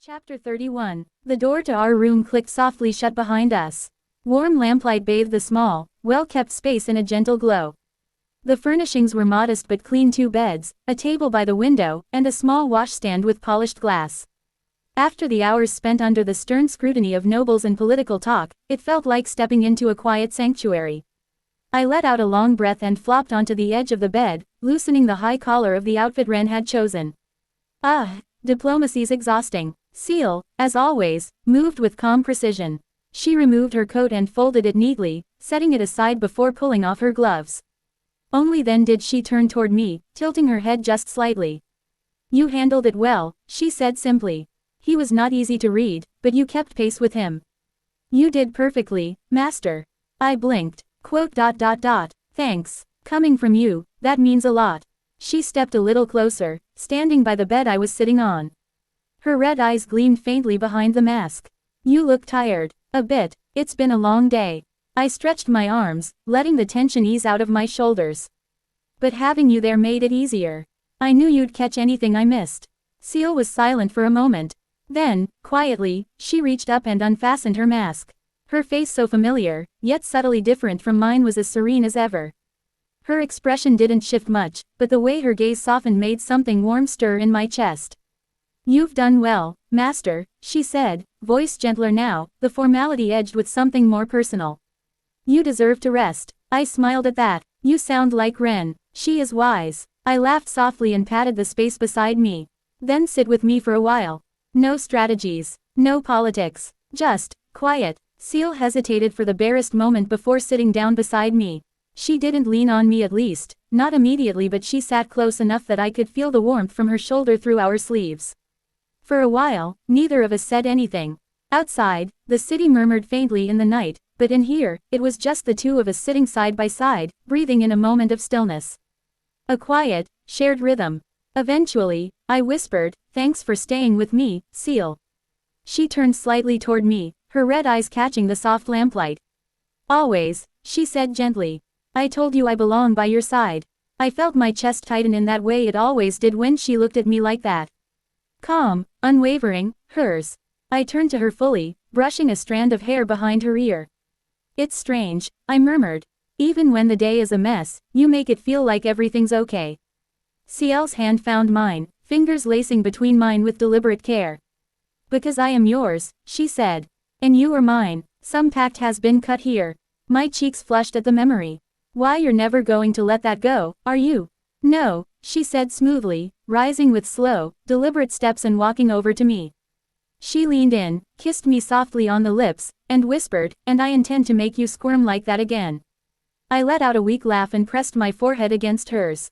Chapter 31. The door to our room clicked softly shut behind us. Warm lamplight bathed the small, well-kept space in a gentle glow. The furnishings were modest but clean: 2 beds, a table by the window, and a small washstand with polished glass. After the hours spent under the stern scrutiny of nobles and political talk, it felt like stepping into a quiet sanctuary. I let out a long breath and flopped onto the edge of the bed, loosening the high collar of the outfit Ren had chosen. Diplomacy's exhausting. Seal, as always, moved with calm precision. She removed her coat and folded it neatly, setting it aside before pulling off her gloves. Only then did she turn toward me, tilting her head just slightly. "You handled it well," she said simply. "He was not easy to read, but you kept pace with him." "You did perfectly, Master." I blinked. "Thanks. Coming from you, that means a lot." She stepped a little closer, standing by the bed I was sitting on. Her red eyes gleamed faintly behind the mask. "You look tired." "A bit. It's been a long day." I stretched my arms, letting the tension ease out of my shoulders. "But having you there made it easier. I knew you'd catch anything I missed." Seal was silent for a moment. Then, quietly, she reached up and unfastened her mask. Her face, so familiar, yet subtly different from mine, was as serene as ever. Her expression didn't shift much, but the way her gaze softened made something warm stir in my chest. "You've done well, Master," she said, voice gentler now, the formality edged with something more personal. "You deserve to rest." I smiled at that. "You sound like Ren. She is wise." I laughed softly and patted the space beside me. "Then sit with me for a while. No strategies. No politics. Just quiet." Seal hesitated for the barest moment before sitting down beside me. She didn't lean on me, at least, not immediately, but she sat close enough that I could feel the warmth from her shoulder through our sleeves. For a while, neither of us said anything. Outside, the city murmured faintly in the night, but in here, it was just the two of us sitting side by side, breathing in a moment of stillness. A quiet, shared rhythm. Eventually, I whispered, "Thanks for staying with me, Seal." She turned slightly toward me, her red eyes catching the soft lamplight. "Always," she said gently. "I told you I belong by your side." I felt my chest tighten in that way it always did when she looked at me like that. Calm, unwavering, hers. I turned to her fully, brushing a strand of hair behind her ear. "It's strange," I murmured. "Even when the day is a mess, you make it feel like everything's okay." Ciel's hand found mine, fingers lacing between mine with deliberate care. "Because I am yours," she said. "And you are mine. Some pact has been cut here." My cheeks flushed at the memory. "Why, you're never going to let that go, are you?" "No," she said smoothly, rising with slow, deliberate steps and walking over to me. She leaned in, kissed me softly on the lips, and whispered, "And I intend to make you squirm like that again." I let out a weak laugh and pressed my forehead against hers.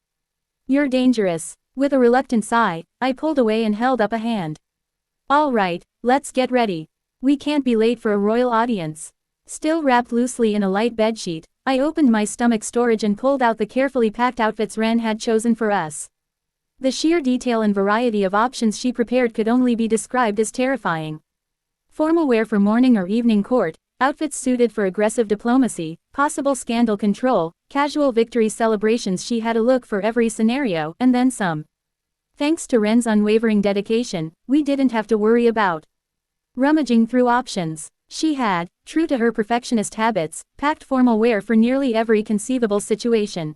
"You're dangerous." With a reluctant sigh, I pulled away and held up a hand. "All right, let's get ready. We can't be late for a royal audience." Still wrapped loosely in a light bedsheet, I opened my stomach storage and pulled out the carefully packed outfits Ren had chosen for us. The sheer detail and variety of options she prepared could only be described as terrifying. Formal wear for morning or evening court, outfits suited for aggressive diplomacy, possible scandal control, casual victory celebrations. She had a look for every scenario, and then some. Thanks to Ren's unwavering dedication, we didn't have to worry about rummaging through options. She had, true to her perfectionist habits, packed formal wear for nearly every conceivable situation.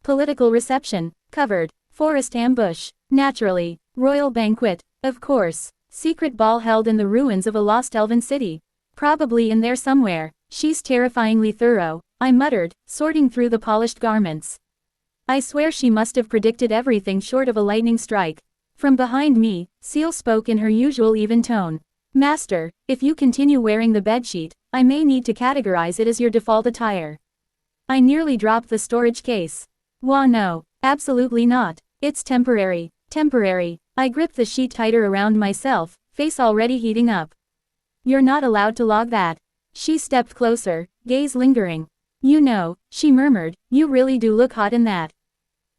Political reception, covered. Forest ambush, naturally. Royal banquet, of course. Secret ball held in the ruins of a lost elven city. Probably in there somewhere. She's terrifyingly thorough, I muttered, sorting through the polished garments. I swear she must have predicted everything short of a lightning strike. From behind me, Seal spoke in her usual even tone. "Master, if you continue wearing the bedsheet, I may need to categorize it as your default attire." I nearly dropped the storage case. "Wah, no, absolutely not. It's temporary." "Temporary." I gripped the sheet tighter around myself, face already heating up. "You're not allowed to log that." She stepped closer, gaze lingering. "You know," she murmured, "you really do look hot in that."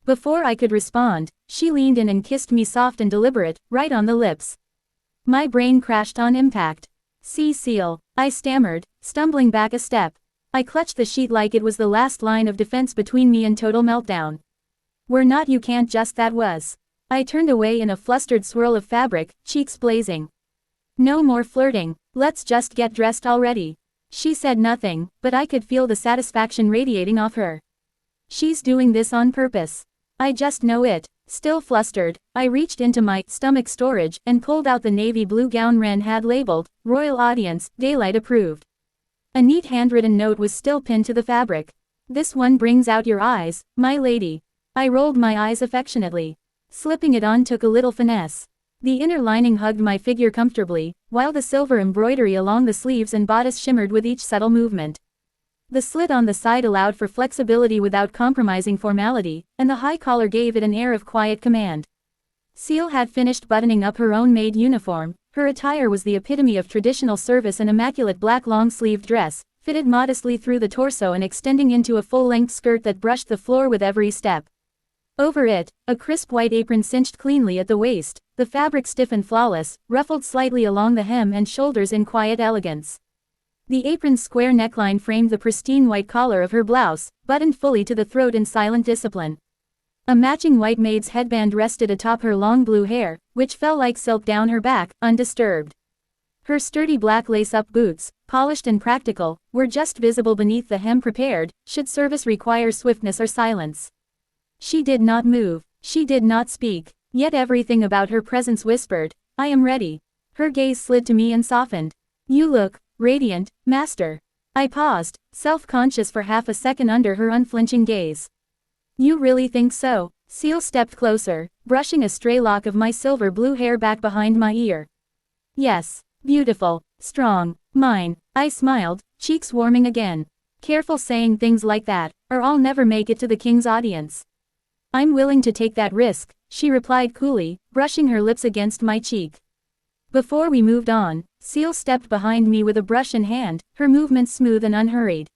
Before I could respond, she leaned in and kissed me soft and deliberate, right on the lips. My brain crashed on impact. "See, Seal," I stammered, stumbling back a step. I clutched the sheet like it was the last line of defense between me and total meltdown. "We're not, you can't just." That was. I turned away in a flustered swirl of fabric, cheeks blazing. No more flirting, let's just get dressed already. She said nothing, but I could feel the satisfaction radiating off her. She's doing this on purpose. I just know it. Still flustered, I reached into my stomach storage and pulled out the navy blue gown Ren had labeled, Royal Audience, Daylight Approved. A neat handwritten note was still pinned to the fabric. This one brings out your eyes, my lady. I rolled my eyes affectionately. Slipping it on took a little finesse. The inner lining hugged my figure comfortably, while the silver embroidery along the sleeves and bodice shimmered with each subtle movement. The slit on the side allowed for flexibility without compromising formality, and the high collar gave it an air of quiet command. Seal had finished buttoning up her own maid uniform. Her attire was the epitome of traditional service, an immaculate black long-sleeved dress, fitted modestly through the torso and extending into a full-length skirt that brushed the floor with every step. Over it, a crisp white apron cinched cleanly at the waist, the fabric stiff and flawless, ruffled slightly along the hem and shoulders in quiet elegance. The apron's square neckline framed the pristine white collar of her blouse, buttoned fully to the throat in silent discipline. A matching white maid's headband rested atop her long blue hair, which fell like silk down her back, undisturbed. Her sturdy black lace-up boots, polished and practical, were just visible beneath the hem, prepared, should service require swiftness or silence. She did not move, she did not speak, yet everything about her presence whispered, I am ready. Her gaze slid to me and softened. You look radiant, master. I paused, self-conscious for half a second under her unflinching gaze. You really think so? Seal stepped closer, brushing a stray lock of my silver blue hair back behind my ear. Yes, beautiful, strong, mine, I smiled, cheeks warming again. Careful saying things like that, or I'll never make it to the king's audience. I'm willing to take that risk, she replied coolly, brushing her lips against my cheek. Before we moved on, Seal stepped behind me with a brush in hand, her movements smooth and unhurried.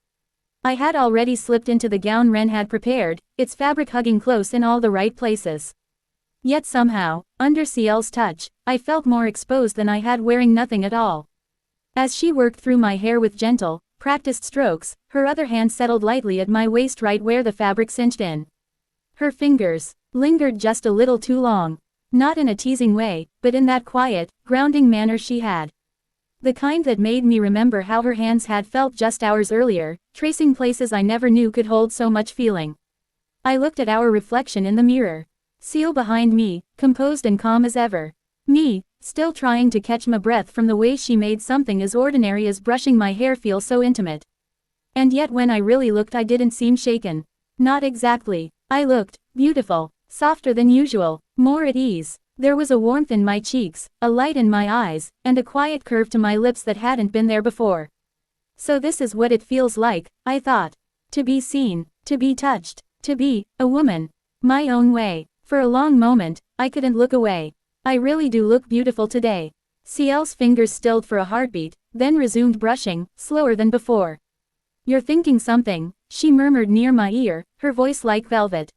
I had already slipped into the gown Ren had prepared, its fabric hugging close in all the right places. Yet somehow, under Ciel's touch, I felt more exposed than I had wearing nothing at all. As she worked through my hair with gentle, practiced strokes, her other hand settled lightly at my waist right where the fabric cinched in. Her fingers lingered just a little too long. Not in a teasing way, but in that quiet, grounding manner she had. The kind that made me remember how her hands had felt just hours earlier, tracing places I never knew could hold so much feeling. I looked at our reflection in the mirror. Seal behind me, composed and calm as ever. Me, still trying to catch my breath from the way she made something as ordinary as brushing my hair feel so intimate. And yet when I really looked I didn't seem shaken. Not exactly. I looked beautiful, softer than usual, more at ease. There was a warmth in my cheeks, a light in my eyes, and a quiet curve to my lips that hadn't been there before. So this is what it feels like, I thought. To be seen, to be touched, to be a woman. My own way. For a long moment, I couldn't look away. I really do look beautiful today. Ciel's fingers stilled for a heartbeat, then resumed brushing, slower than before. You're thinking something, she murmured near my ear, her voice like velvet.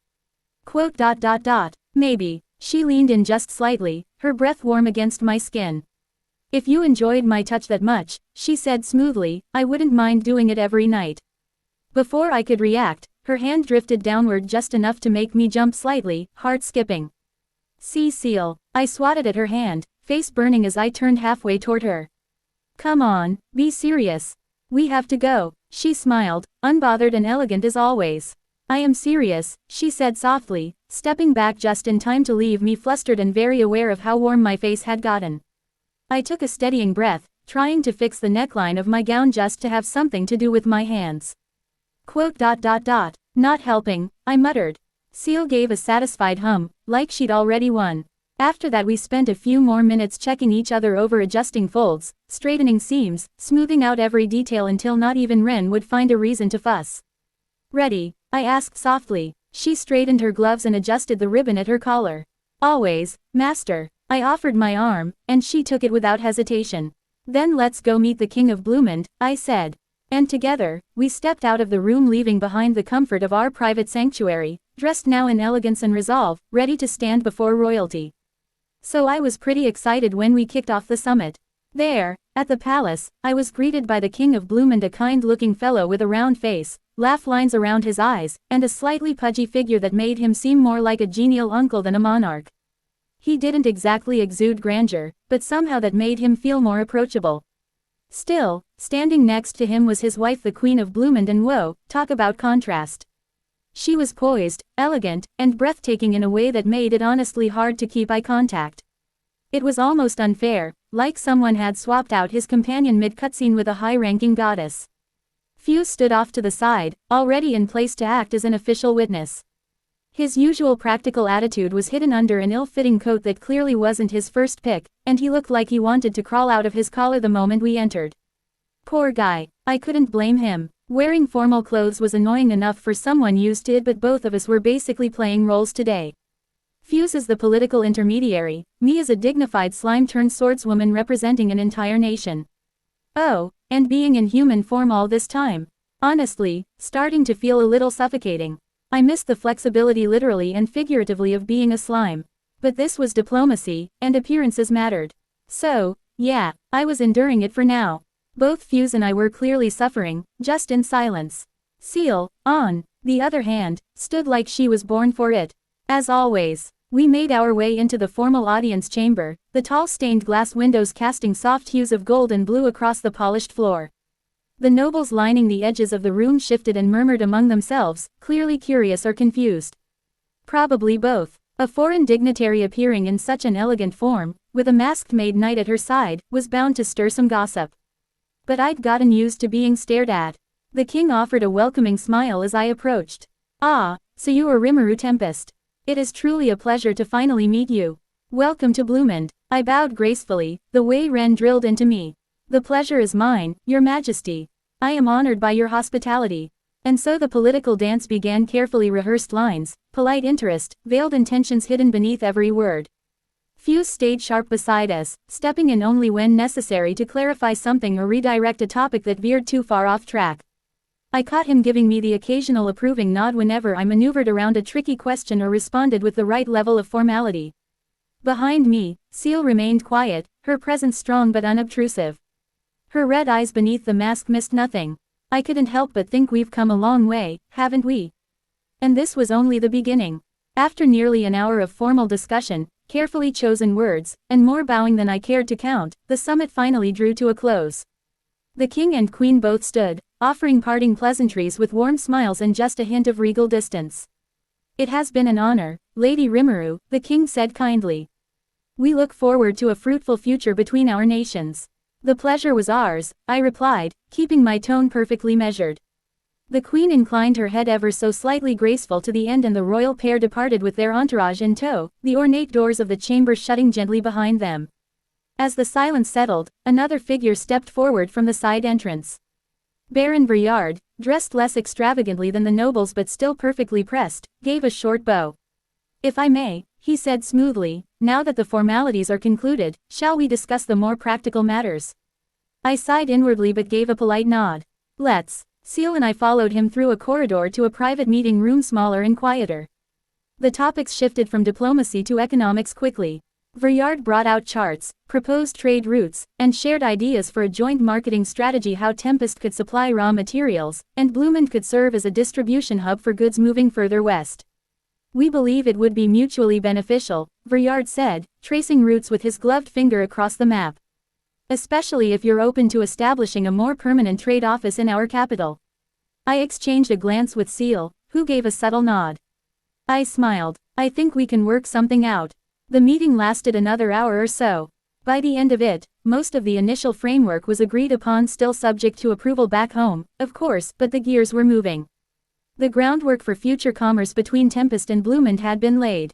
Maybe. She leaned in just slightly, her breath warm against my skin. If you enjoyed my touch that much, she said smoothly, I wouldn't mind doing it every night. Before I could react, her hand drifted downward just enough to make me jump slightly, heart skipping. See Ciel. I swatted at her hand, face burning as I turned halfway toward her. Come on, be serious. We have to go. She smiled, unbothered and elegant as always. I am serious, she said softly, stepping back just in time to leave me flustered and very aware of how warm my face had gotten. I took a steadying breath, trying to fix the neckline of my gown just to have something to do with my hands. Not helping, I muttered. Ciel gave a satisfied hum, like she'd already won. After that we spent a few more minutes checking each other over, adjusting folds, straightening seams, smoothing out every detail until not even Ren would find a reason to fuss. Ready? I asked softly. She straightened her gloves and adjusted the ribbon at her collar. Always, master. I offered my arm, and she took it without hesitation. Then let's go meet the King of Bloomend, I said. And together, we stepped out of the room, leaving behind the comfort of our private sanctuary, dressed now in elegance and resolve, ready to stand before royalty. So I was pretty excited when we kicked off the summit. There, at the palace, I was greeted by the King of Bloomend, a kind-looking fellow with a round face, laugh lines around his eyes, and a slightly pudgy figure that made him seem more like a genial uncle than a monarch. He didn't exactly exude grandeur, but somehow that made him feel more approachable. Still, standing next to him was his wife, the Queen of Bloomend, and whoa, talk about contrast. She was poised, elegant, and breathtaking in a way that made it honestly hard to keep eye contact. It was almost unfair, like someone had swapped out his companion mid-cutscene with a high-ranking goddess. Fuse stood off to the side, already in place to act as an official witness. His usual practical attitude was hidden under an ill-fitting coat that clearly wasn't his first pick, and he looked like he wanted to crawl out of his collar the moment we entered. Poor guy. I couldn't blame him. Wearing formal clothes was annoying enough for someone used to it, but both of us were basically playing roles today. Fuse is the political intermediary, me as a dignified slime-turned-swordswoman representing an entire nation. Oh, and being in human form all this time. Honestly, starting to feel a little suffocating. I missed the flexibility literally and figuratively of being a slime. But this was diplomacy, and appearances mattered. So, yeah, I was enduring it for now. Both Fuse and I were clearly suffering, just in silence. Seal, on the other hand, stood like she was born for it. As always, we made our way into the formal audience chamber, the tall stained glass windows casting soft hues of gold and blue across the polished floor. The nobles lining the edges of the room shifted and murmured among themselves, clearly curious or confused. Probably both. A foreign dignitary appearing in such an elegant form, with a masked maid knight at her side, was bound to stir some gossip. But I'd gotten used to being stared at. The king offered a welcoming smile as I approached. Ah, so you are Rimuru Tempest. It is truly a pleasure to finally meet you. Welcome to Bloomend. I bowed gracefully, the way Ren drilled into me. The pleasure is mine, your majesty. I am honored by your hospitality. And so the political dance began, carefully rehearsed lines, polite interest, veiled intentions hidden beneath every word. Fuse stayed sharp beside us, stepping in only when necessary to clarify something or redirect a topic that veered too far off track. I caught him giving me the occasional approving nod whenever I maneuvered around a tricky question or responded with the right level of formality. Behind me, Seal remained quiet, her presence strong but unobtrusive. Her red eyes beneath the mask missed nothing. I couldn't help but think we've come a long way, haven't we? And this was only the beginning. After nearly an hour of formal discussion, carefully chosen words, and more bowing than I cared to count, the summit finally drew to a close. The king and queen both stood, offering parting pleasantries with warm smiles and just a hint of regal distance. It has been an honor, Lady Rimuru, the king said kindly. We look forward to a fruitful future between our nations. The pleasure was ours, I replied, keeping my tone perfectly measured. The queen inclined her head ever so slightly graceful to the end, and the royal pair departed with their entourage in tow, the ornate doors of the chamber shutting gently behind them. As the silence settled, another figure stepped forward from the side entrance. Baron Briard, dressed less extravagantly than the nobles but still perfectly pressed, gave a short bow. If I may, he said smoothly, now that the formalities are concluded, shall we discuss the more practical matters? I sighed inwardly but gave a polite nod. Let's. Seal and I followed him through a corridor to a private meeting room smaller and quieter. The topics shifted from diplomacy to economics quickly. Briard brought out charts, proposed trade routes, and shared ideas for a joint marketing strategy, how Tempest could supply raw materials, and Bloomend could serve as a distribution hub for goods moving further west. We believe it would be mutually beneficial, Briard said, tracing routes with his gloved finger across the map. Especially if you're open to establishing a more permanent trade office in our capital. I exchanged a glance with Seal, who gave a subtle nod. I smiled. I think we can work something out. The meeting lasted another hour or so. By the end of it, most of the initial framework was agreed upon, still subject to approval back home, of course, but the gears were moving. The groundwork for future commerce between Tempest and Bloomend had been laid.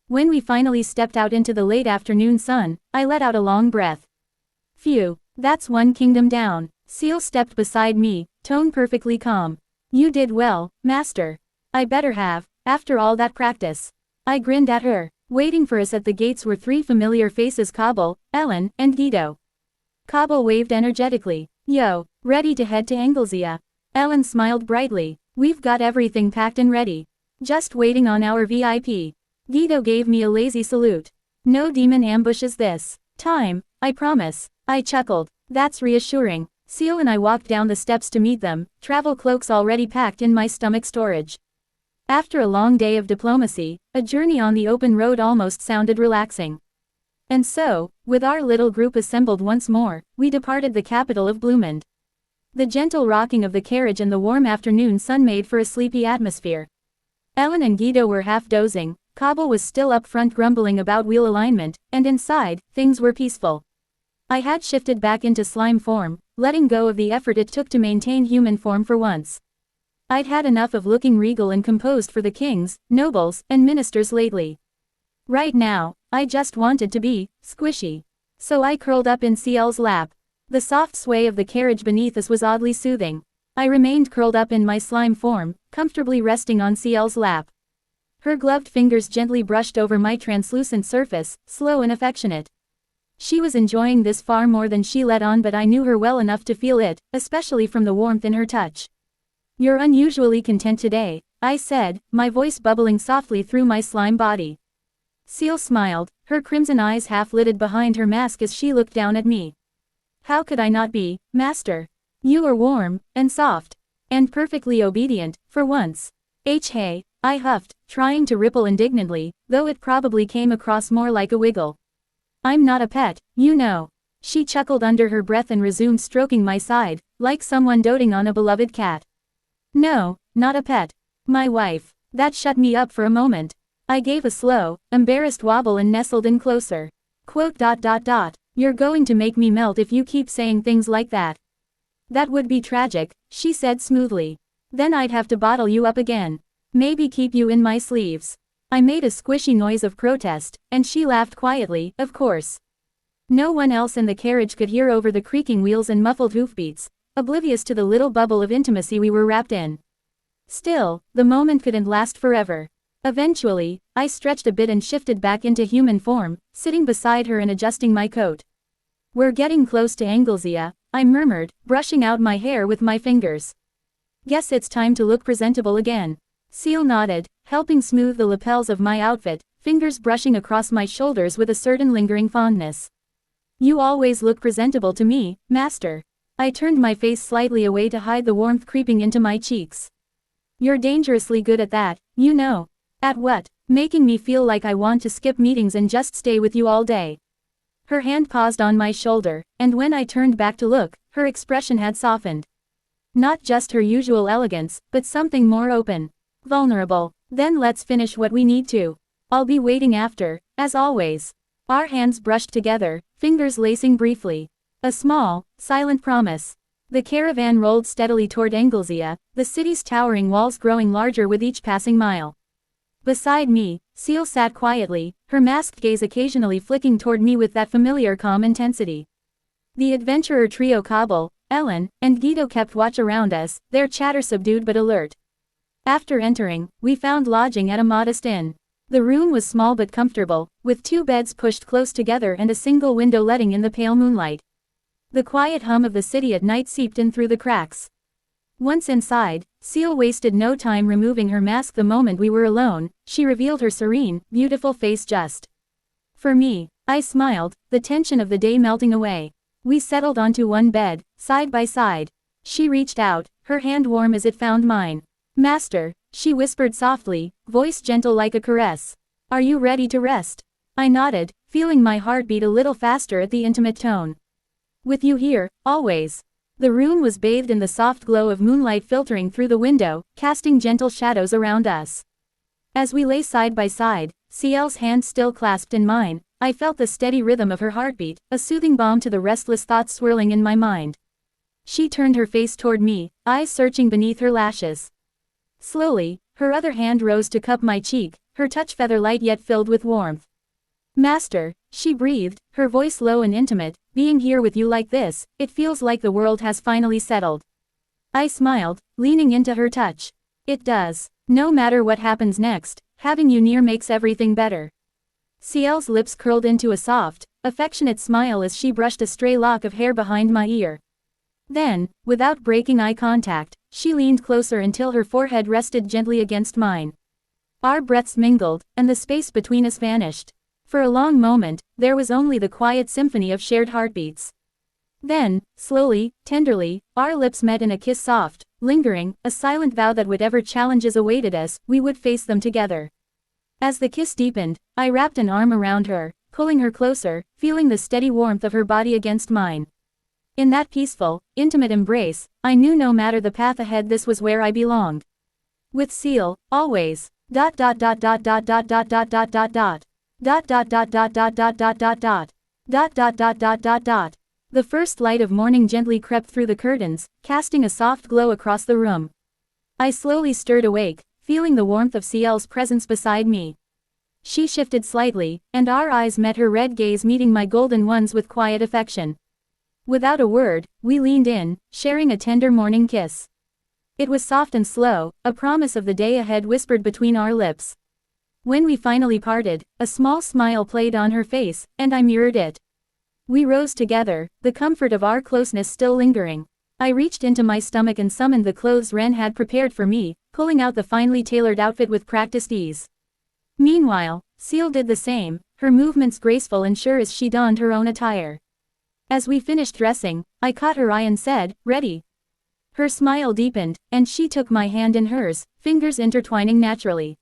When we finally stepped out into the late afternoon sun, I let out a long breath. Phew, that's one kingdom down. Seal stepped beside me, tone perfectly calm. You did well, master. I better have, after all that practice. I grinned at her. Waiting for us at the gates were three familiar faces: Cobble, Ellen, and Guido. Cobble waved energetically. Yo, ready to head to Anglesea. Ellen smiled brightly. We've got everything packed and ready. Just waiting on our VIP. Guido gave me a lazy salute. No demon ambushes this time, I promise. I chuckled. That's reassuring. Seal and I walked down the steps to meet them, travel cloaks already packed in my stomach storage. After a long day of diplomacy, a journey on the open road almost sounded relaxing. And so, with our little group assembled once more, we departed the capital of Bloomond. The gentle rocking of the carriage and the warm afternoon sun made for a sleepy atmosphere. Ellen and Guido were half dozing, Cobble was still up front grumbling about wheel alignment, and inside, things were peaceful. I had shifted back into slime form, letting go of the effort it took to maintain human form for once. I'd had enough of looking regal and composed for the kings, nobles, and ministers lately. Right now, I just wanted to be squishy. So I curled up in CL's lap. The soft sway of the carriage beneath us was oddly soothing. I remained curled up in my slime form, comfortably resting on CL's lap. Her gloved fingers gently brushed over my translucent surface, slow and affectionate. She was enjoying this far more than she let on, but I knew her well enough to feel it, especially from the warmth in her touch. "You're unusually content today," I said, my voice bubbling softly through my slime body. CL smiled, her crimson eyes half-lidded behind her mask as she looked down at me. "How could I not be, Master? You are warm, and soft, and perfectly obedient, for once." Hey, I huffed, trying to ripple indignantly, though it probably came across more like a wiggle. "I'm not a pet, you know." She chuckled under her breath and resumed stroking my side, like someone doting on a beloved cat. "No, not a pet. My wife." That shut me up for a moment. I gave a slow, embarrassed wobble and nestled in closer. "You're going to make me melt if you keep saying things like that." "That would be tragic," she said smoothly. "Then I'd have to bottle you up again. Maybe keep you in my sleeves." I made a squishy noise of protest, and she laughed quietly, of course. No one else in the carriage could hear over the creaking wheels and muffled hoofbeats, oblivious to the little bubble of intimacy we were wrapped in. Still, the moment couldn't last forever. Eventually, I stretched a bit and shifted back into human form, sitting beside her and adjusting my coat. "We're getting close to Anglesea," I murmured, brushing out my hair with my fingers. "Guess it's time to look presentable again." CL nodded, helping smooth the lapels of my outfit, fingers brushing across my shoulders with a certain lingering fondness. "You always look presentable to me, Master." I turned my face slightly away to hide the warmth creeping into my cheeks. "You're dangerously good at that, you know." "At what?" "Making me feel like I want to skip meetings and just stay with you all day." Her hand paused on my shoulder, and when I turned back to look, her expression had softened. Not just her usual elegance, but something more open. Vulnerable. "Then let's finish what we need to. I'll be waiting after, as always." Our hands brushed together, fingers lacing briefly. A small, silent promise. The caravan rolled steadily toward Anglesea, the city's towering walls growing larger with each passing mile. Beside me, CL sat quietly, her masked gaze occasionally flicking toward me with that familiar calm intensity. The adventurer trio Cobble, Ellen, and Guido kept watch around us, their chatter subdued but alert. After entering, we found lodging at a modest inn. The room was small but comfortable, with 2 beds pushed close together and a single window letting in the pale moonlight. The quiet hum of the city at night seeped in through the cracks. Once inside, CL wasted no time removing her mask. The moment we were alone, she revealed her serene, beautiful face just for me. I smiled, the tension of the day melting away. We settled onto one bed, side by side. She reached out, her hand warm as it found mine. "Master," she whispered softly, voice gentle like a caress. "Are you ready to rest?" I nodded, feeling my heart beat a little faster at the intimate tone. "With you here, always." The room was bathed in the soft glow of moonlight filtering through the window, casting gentle shadows around us. As we lay side by side, CL's hand still clasped in mine, I felt the steady rhythm of her heartbeat, a soothing balm to the restless thoughts swirling in my mind. She turned her face toward me, eyes searching beneath her lashes. Slowly, her other hand rose to cup my cheek, her touch feather light yet filled with warmth. "Master," she breathed, her voice low and intimate, "being here with you like this, it feels like the world has finally settled." I smiled, leaning into her touch. "It does. No matter what happens next, having you near makes everything better." CL's lips curled into a soft, affectionate smile as she brushed a stray lock of hair behind my ear. Then, without breaking eye contact, she leaned closer until her forehead rested gently against mine. Our breaths mingled, and the space between us vanished. For a long moment, there was only the quiet symphony of shared heartbeats. Then, slowly, tenderly, our lips met in a kiss soft, lingering, a silent vow that whatever challenges awaited us, we would face them together. As the kiss deepened, I wrapped an arm around her, pulling her closer, feeling the steady warmth of her body against mine. In that peaceful, intimate embrace, I knew no matter the path ahead, this was where I belonged. With Seal, always. Dot dot dot dot dot dot dot dot dot dot dot. Dot dot dot dot dot dot dot dot dot. Dot dot dot dot dot dot. The first light of morning gently crept through the curtains, casting a soft glow across the room. I slowly stirred awake, feeling the warmth of Ciel's presence beside me. She shifted slightly, and our eyes met, her red gaze meeting my golden ones with quiet affection. Without a word, we leaned in, sharing a tender morning kiss. It was soft and slow, a promise of the day ahead whispered between our lips. When we finally parted, a small smile played on her face, and I mirrored it. We rose together, the comfort of our closeness still lingering. I reached into my stomach and summoned the clothes Ren had prepared for me, pulling out the finely tailored outfit with practiced ease. Meanwhile, Ciel did the same, her movements graceful and sure as she donned her own attire. As we finished dressing, I caught her eye and said, "Ready?" Her smile deepened, and she took my hand in hers, fingers intertwining naturally.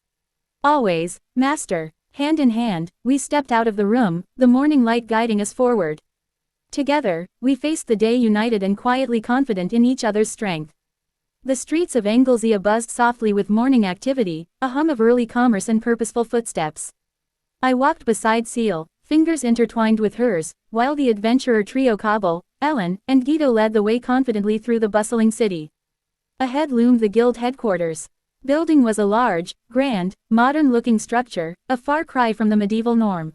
"Always, Master." Hand in hand, we stepped out of the room, the morning light guiding us forward. Together, we faced the day united and quietly confident in each other's strength. The streets of Anglesey buzzed softly with morning activity, a hum of early commerce and purposeful footsteps. I walked beside Ciel, fingers intertwined with hers, while the adventurer trio Kabul, Ellen, and Guido led the way confidently through the bustling city. Ahead loomed the guild headquarters. Building was a large, grand, modern-looking structure, a far cry from the medieval norm.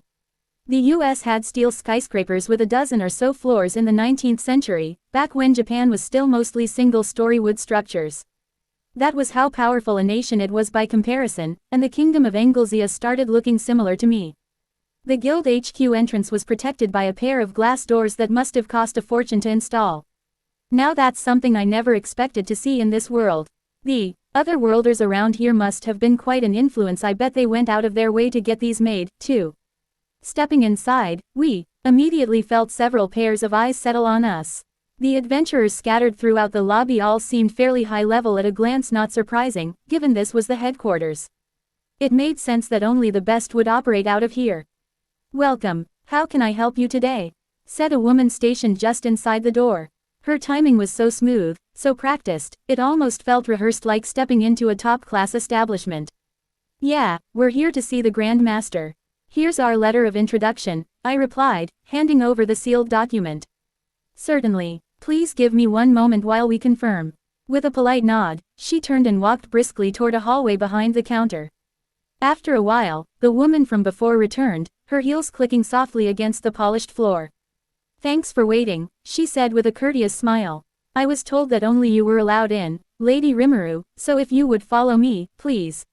The US had steel skyscrapers with a dozen or so floors in the 19th century, back when Japan was still mostly single-story wood structures. That was how powerful a nation it was by comparison, and the kingdom of Anglesey started looking similar to me. The guild HQ entrance was protected by a pair of glass doors that must have cost a fortune to install. Now that's something I never expected to see in this world. The otherworlders around here must have been quite an influence. I bet they went out of their way to get these made, too. Stepping inside, we immediately felt several pairs of eyes settle on us. The adventurers scattered throughout the lobby all seemed fairly high level at a glance, not surprising, given this was the headquarters. It made sense that only the best would operate out of here. "Welcome, how can I help you today?" said a woman stationed just inside the door. Her timing was so smooth, so practiced, it almost felt rehearsed, like stepping into a top-class establishment. "Yeah, we're here to see the Grand Master. Here's our letter of introduction," I replied, handing over the sealed document. "Certainly. Please give me one moment while we confirm." With a polite nod, she turned and walked briskly toward a hallway behind the counter. After a while, the woman from before returned, her heels clicking softly against the polished floor. "Thanks for waiting," she said with a courteous smile. "I was told that only you were allowed in, Lady Rimuru, so if you would follow me, please."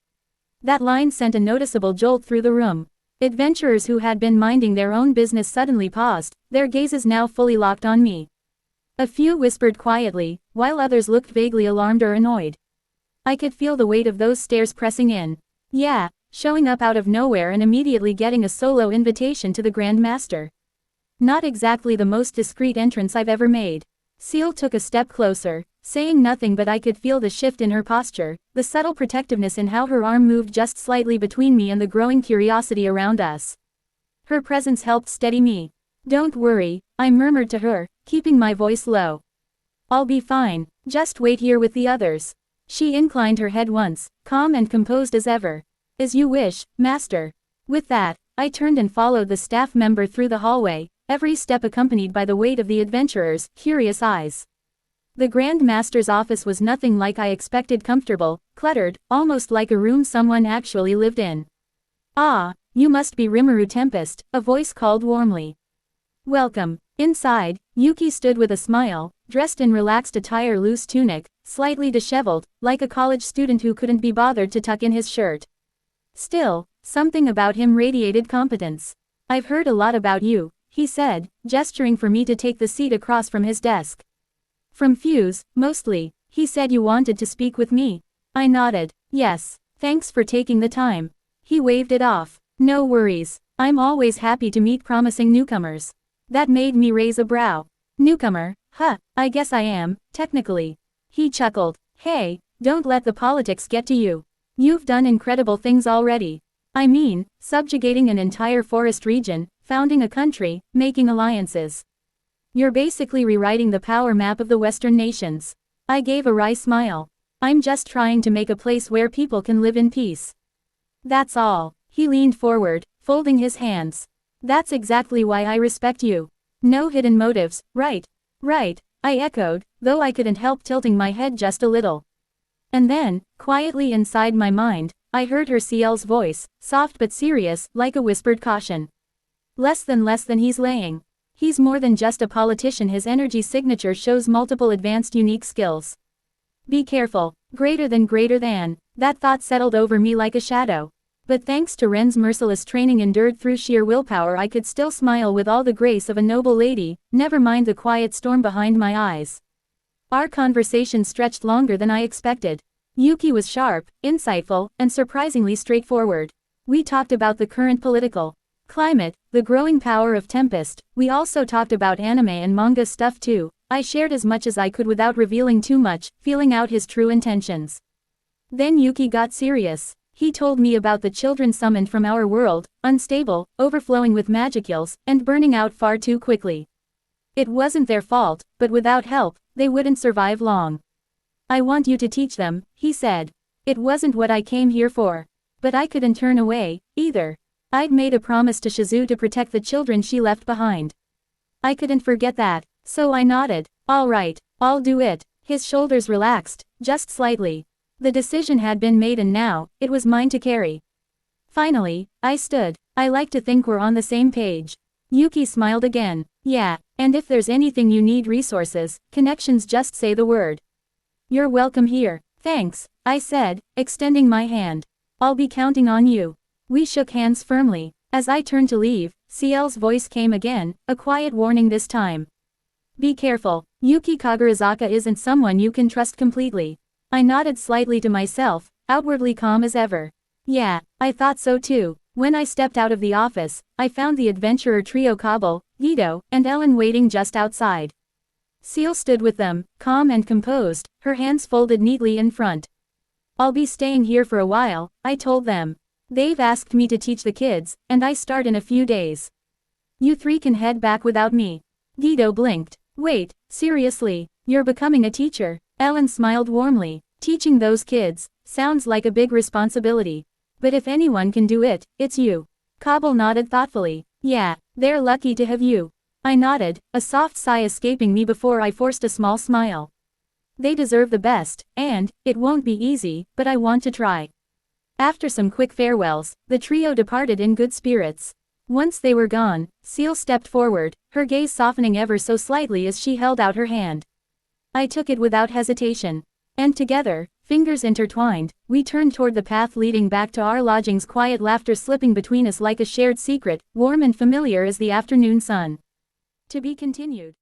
That line sent a noticeable jolt through the room. Adventurers who had been minding their own business suddenly paused, their gazes now fully locked on me. A few whispered quietly, while others looked vaguely alarmed or annoyed. I could feel the weight of those stares pressing in. Yeah, showing up out of nowhere and immediately getting a solo invitation to the Grand Master. Not exactly the most discreet entrance I've ever made. Ciel took a step closer, saying nothing, but I could feel the shift in her posture, the subtle protectiveness in how her arm moved just slightly between me and the growing curiosity around us. Her presence helped steady me. "Don't worry," I murmured to her, keeping my voice low. "I'll be fine, just wait here with the others." She inclined her head once, calm and composed as ever. "As you wish, Master." With that, I turned and followed the staff member through the hallway, every step accompanied by the weight of the adventurers' curious eyes. The Grand Master's office was nothing like I expected, comfortable, cluttered, almost like a room someone actually lived in. "Ah, you must be Rimuru Tempest," a voice called warmly. "Welcome." Inside, Yuki stood with a smile, dressed in relaxed attire, loose tunic, slightly disheveled, like a college student who couldn't be bothered to tuck in his shirt. Still, something about him radiated competence. "I've heard a lot about you," he said, gesturing for me to take the seat across from his desk. "From Fuse, mostly. He said you wanted to speak with me." I nodded. "Yes, thanks for taking the time." He waved it off. "No worries. I'm always happy to meet promising newcomers." That made me raise a brow. "Newcomer? Huh, I guess I am, technically." He chuckled. Hey, don't let the politics get to you. You've done incredible things already. I mean, subjugating an entire forest region, founding a country, making alliances. You're basically rewriting the power map of the Western nations. I gave a wry smile. I'm just trying to make a place where people can live in peace. That's all. He leaned forward, folding his hands. That's exactly why I respect you. No hidden motives, right? Right, I echoed, though I couldn't help tilting my head just a little. And then, quietly inside my mind, I heard her CL's voice, soft but serious, like a whispered caution. Less than he's laying. He's more than just a politician. His energy signature shows multiple advanced unique skills. Be careful, greater than, that thought settled over me like a shadow. But thanks to Ren's merciless training endured through sheer willpower, I could still smile with all the grace of a noble lady, never mind the quiet storm behind my eyes. Our conversation stretched longer than I expected. Yuki was sharp, insightful, and surprisingly straightforward. We talked about the current political climate, the growing power of Tempest. We also talked about anime and manga stuff too. I shared as much as I could without revealing too much, feeling out his true intentions. Then Yuki got serious. He told me about the children summoned from our world, unstable, overflowing with magicules, and burning out far too quickly. It wasn't their fault, but without help, they wouldn't survive long. I want you to teach them, he said. It wasn't what I came here for. But I couldn't turn away, either. I'd made a promise to Shizu to protect the children she left behind. I couldn't forget that, so I nodded. All right, I'll do it. His shoulders relaxed, just slightly. The decision had been made and now, it was mine to carry. Finally, I stood. I like to think we're on the same page. Yuki smiled again. Yeah, and if there's anything you need, resources, connections, just say the word. You're welcome here. Thanks, I said, extending my hand. I'll be counting on you. We shook hands firmly. As I turned to leave, CL's voice came again, a quiet warning this time. Be careful, Yuki Kagurazaka isn't someone you can trust completely. I nodded slightly to myself, outwardly calm as ever. Yeah, I thought so too. When I stepped out of the office, I found the adventurer trio Kabul, Guido, and Ellen waiting just outside. Seal stood with them, calm and composed, her hands folded neatly in front. I'll be staying here for a while, I told them. They've asked me to teach the kids, and I start in a few days. You three can head back without me. Guido blinked. Wait, seriously, you're becoming a teacher? Ellen smiled warmly. Teaching those kids sounds like a big responsibility. But if anyone can do it, it's you. Kabul nodded thoughtfully. Yeah, they're lucky to have you. I nodded, a soft sigh escaping me before I forced a small smile. They deserve the best, and it won't be easy, but I want to try. After some quick farewells, the trio departed in good spirits. Once they were gone, Seal stepped forward, her gaze softening ever so slightly as she held out her hand. I took it without hesitation. And together, fingers intertwined, we turned toward the path leading back to our lodgings, quiet laughter slipping between us like a shared secret, warm and familiar as the afternoon sun. To be continued.